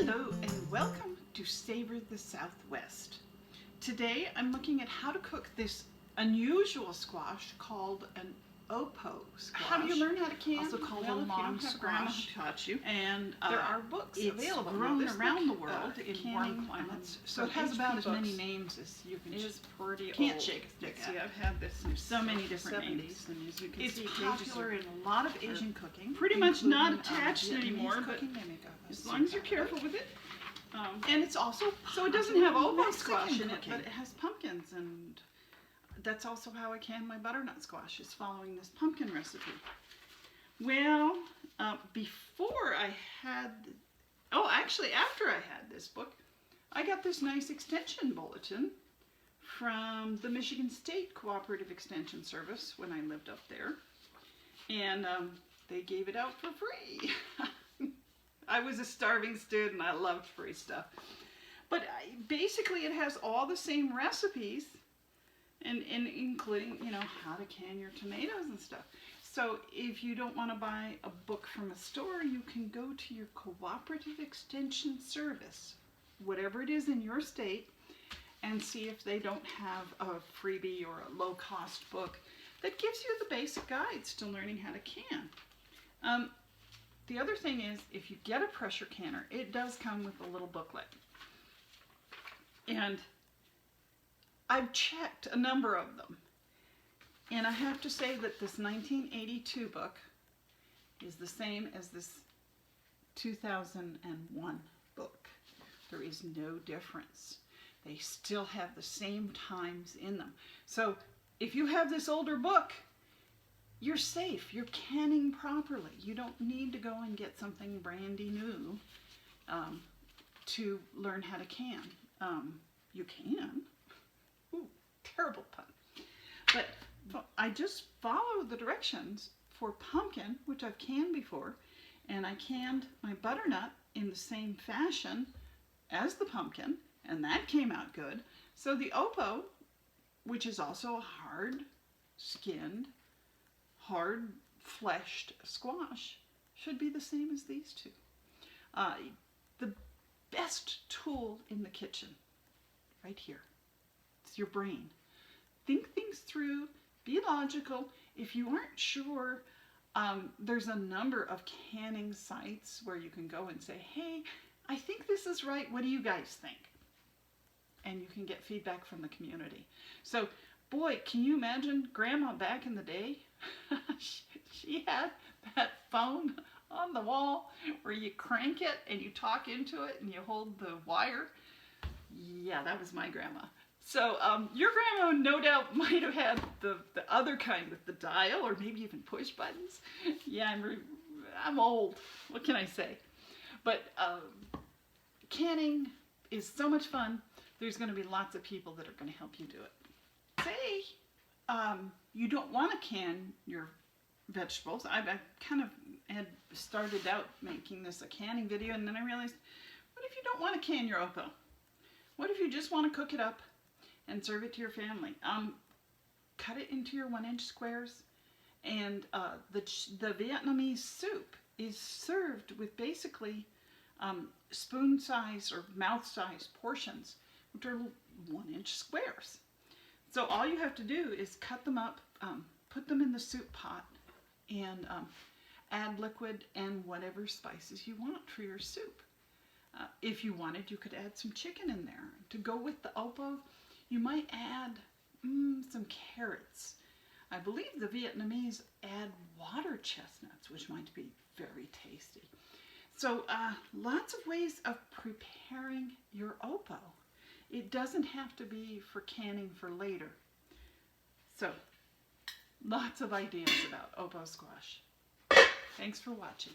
Hello and welcome to Savor the Southwest. Today I'm looking at how to cook this unusual squash called an opo squash. How do you learn how to can? Also called well, a long grandma squash. taught you. And there are books available. It's grown this around the book, world in warm climates, so it from has about as HP many books. names as you can. It is pretty Can't old. shake a stick See, at. I've had this since So many different 70s, names. and as you can It's see, popular in a lot of Asian cooking. pretty much not including, attached Vietnamese anymore, but cooking. They make a as long as you're soup out of careful with it. And it's also So it doesn't have popular in opo squash Mexican in it, cooking. but it has pumpkins, and that's also how I can my butternut squash, is following this pumpkin recipe. Well, before I had, actually after I had this book, I got this nice extension bulletin from the Michigan State Cooperative Extension Service when I lived up there, and they gave it out for free. I was a starving student. I loved free stuff. But basically it has all the same recipes, and including, how to can your tomatoes and stuff. So if you don't want to buy a book from a store, you can go to your Cooperative Extension Service, whatever it is in your state, and see if they don't have a freebie or a low-cost book that gives you the basic guides to learning how to can. The other thing is, if you get a pressure canner, it does come with a little booklet. And I've checked a number of them. And I have to say that this 1982 book is the same as this 2001 book. There is no difference. They still have the same times in them. So if you have this older book, you're safe. You're canning properly. You don't need to go and get something brandy new to learn how to can. You can. Ooh, terrible pun. But I just follow the directions for pumpkin, which I've canned before, and I canned my butternut in the same fashion as the pumpkin, and that came out good. So the opo, which is also a hard-skinned, hard-fleshed squash, should be the same as these two. The best tool in the kitchen, right here, it's your brain. Think things through, be logical. If you aren't sure, there's a number of canning sites where you can go and say, hey, I think this is right, what do you guys think? And you can get feedback from the community. So, boy, can you imagine Grandma back in the day? She had that phone on the wall where you crank it and you talk into it and you hold the wire. Yeah, that was my grandma. So your grandma no doubt might have had the other kind with the dial, or maybe even push buttons. Yeah, I'm old. What can I say? But canning is so much fun. There's going to be lots of people that are going to help you do it. Say you don't want to can your vegetables. I kind of had started out making this a canning video, and then I realized, what if you don't want to can your opo? What if you just want to cook it up and serve it to your family? Cut it into your 1-inch squares, and the Vietnamese soup is served with basically spoon-size or mouth-size portions, which are 1-inch squares. So all you have to do is cut them up, put them in the soup pot, and add liquid and whatever spices you want for your soup. If you wanted, you could add some chicken in there. To go with the opo, you might add some carrots. I believe the Vietnamese add water chestnuts, which might be very tasty. So lots of ways of preparing your opo. It doesn't have to be for canning for later. So lots of ideas about opo squash. Thanks for watching.